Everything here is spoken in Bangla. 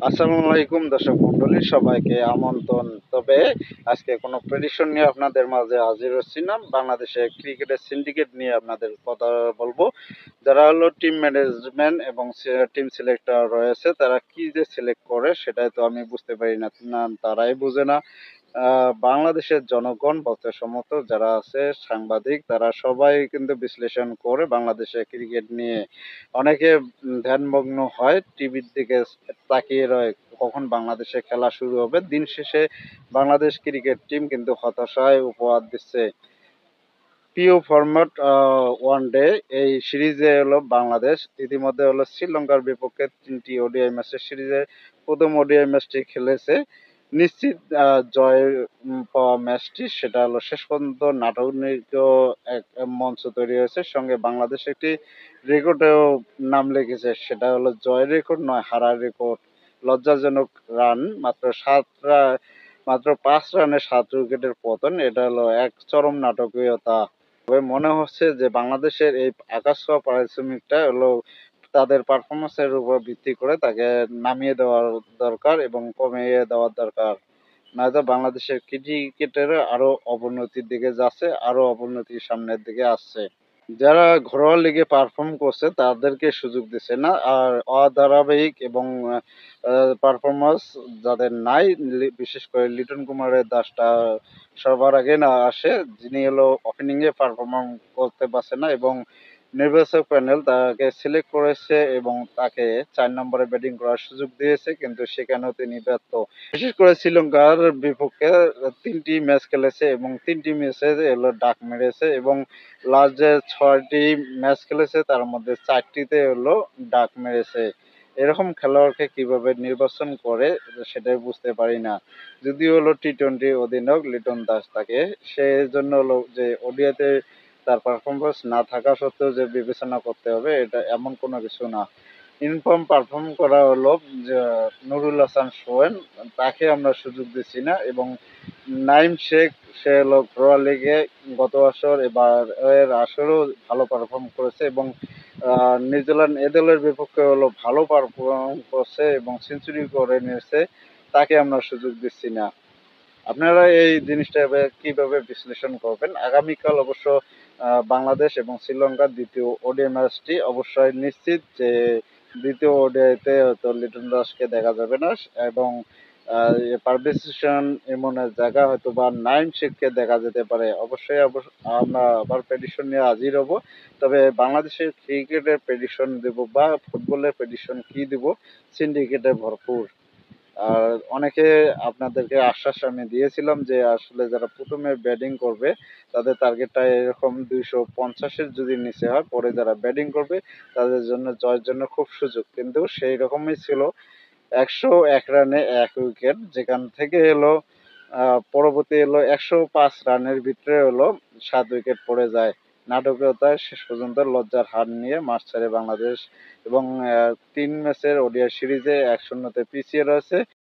আসসালামু আলাইকুম দর্শক মন্ডলী, সবাইকে আমন্ত্রণ। তবে আজকে কোনো প্রেডিকশন নিয়ে আপনাদের মাঝে হাজির হচ্ছি না। বাংলাদেশে ক্রিকেটের সিন্ডিকেট নিয়ে আপনাদের কথা বলবো। যারা হলো টিম ম্যানেজমেন্ট এবং টিম সিলেক্টর রয়েছে, তারা কি যে সিলেক্ট করে সেটাই তো আমি বুঝতে পারি না, না তারাই বুঝে না। বাংলাদেশের জনগণ বলতে সম্মত যারা আছে সাংবাদিক, তারা সবাই কিন্তু বিশ্লেষণ করে বাংলাদেশের ক্রিকেট নিয়ে। অনেকে ধ্যানমগ্ন হয়, টিভির দিকে তাকিয়ে রয় কখন বাংলাদেশে খেলা শুরু হবে। দিন শেষে বাংলাদেশ ক্রিকেট টিম কিন্তু হতাশায় উপহার দিচ্ছে। প্রিয় ফরম্যাট ওয়ান ডে এই সিরিজে হলো বাংলাদেশ ইতিমধ্যে হলো শ্রীলঙ্কার বিপক্ষে 3টি ওডিআই ম্যাচের সিরিজে প্রথম ওডিআই ম্যাচটি খেলেছে। নিশ্চিত জয় পাওয়া ম্যাচটি, সেটা হলো শেষ পর্যন্ত নাটকীয় এক মঞ্চ তৈরি হয়েছে। সঙ্গে বাংলাদেশ একটি রেকর্ডেও নাম লিখেছে, সেটা হলো জয় রেকর্ড নয়, হারার রেকর্ড। লজ্জাজনক রান মাত্র 5 রানে 7 উইকেটের পতন, এটা হলো এক চরম নাটকীয়তা। তবে মনে হচ্ছে যে বাংলাদেশের এই আকাশ ছোঁয়া পারিশ্রমিকটা হলো তাদের পারফরমেন্সের উপর ভিত্তি করে তাকে নামিয়ে দেওয়ার দরকার এবং কমিয়ে দেওয়ার দরকার। নয়তো বাংলাদেশের ক্রিকেটের আরো অবনতির দিকে যাচ্ছে, আরো অবনতির সামনের দিকে আসছে। যারা ঘরোয়া লিগে পারফর্ম করছে তাদেরকে সুযোগ দিচ্ছে না, আর অধারাবাহিক এবং পারফরমেন্স যাদের নাই, বিশেষ করে লিটন কুমারের দাসটা সবার আগে না আসে, যিনি হলো ওপেনিং এ পারফরমেন্স করতে পারছে না এবং নির্বাচক প্যানেল তাকে সিলেক্ট করেছে এবং তাকে 4 নম্বরে ব্যাটিং করার সুযোগ দিয়েছে, কিন্তু সেখানেও তিনি ব্যর্থ। বিশেষ করে শ্রীলঙ্কার বিপক্ষে 3টি ম্যাচ খেলেছে এবং 3টি ম্যাচে এলো ডাক মেরেছে এবং লাস্ট যে 6টি ম্যাচ খেলেছে তার মধ্যে 4টিতে হলো ডাক মেরেছে। এরকম খেলোয়াড়কে কিভাবে নির্বাচন করে সেটাই বুঝতে পারি না। যদিও হলো টি-20 অধিনায়ক লিটন দাস থাকে, সেজন্য হলো যে ওডিআইতে তার পারফরমেন্স না থাকা সত্ত্বেও যে বিবেচনা করতে হবে, এটা এমন কোনো কিছু না। ইনফর্ম পারফর্ম করা হলো যে নুরুল হাসান সোহেল, তাকে আমরা সুযোগ দিচ্ছি না এবং নাইম শেখ, সে হলো ঘরোয়া লিগে গত আসর এবার এর আসরেও ভালো পারফর্ম করেছে এবং নিউজিল্যান্ড এ দলের বিপক্ষে হলো ভালো পারফর্ম করছে এবং সেঞ্চুরি করে নিয়েছে, তাকে আমরা সুযোগ দিচ্ছি না। আপনারা এই জিনিসটা কিভাবে বিশ্লেষণ করবেন? আগামীকাল অবশ্য বাংলাদেশ এবং শ্রীলঙ্কার দ্বিতীয় ওডিআই ম্যাচটি অবশ্যই নিশ্চিত যে দ্বিতীয় ওডিআইতে হয়তো লিটন দাসকে দেখা যাবে না এবং পারভেজ হোসেন ইমনের জায়গা হয়তো বা নাইম শেখকে দেখা যেতে পারে। অবশ্যই আমরা আবার প্রেডিকশন নিয়ে হাজির হব। তবে বাংলাদেশের ক্রিকেটের প্রেডিকশন দেব বা ফুটবলের প্রেডিকশন কি দেব, সিন্ডিকেটে ভরপুর। আর অনেকে আপনাদেরকে আশ্বাস আমি দিয়েছিলাম যে আসলে যারা প্রথমে ব্যাটিং করবে তাদের টার্গেটটা এরকম 250-এর যদি নিচে হয়, পরে যারা ব্যাটিং করবে তাদের জন্য জয়ের জন্য খুব সুযোগ, কিন্তু সেই রকমই ছিল। 101 রানে 1 উইকেট, যেখান থেকে এলো পরবর্তী এলো 105 রানের ভিতরে হলো 7 উইকেট পড়ে যায়। নাটকীয়তায় শেষ পর্যন্ত লজ্জার হার নিয়ে মাঠ ছাড়ে বাংলাদেশ এবং 3 ম্যাচের ওডিআই সিরিজে 1-0-তে পিছিয়ে রয়েছে।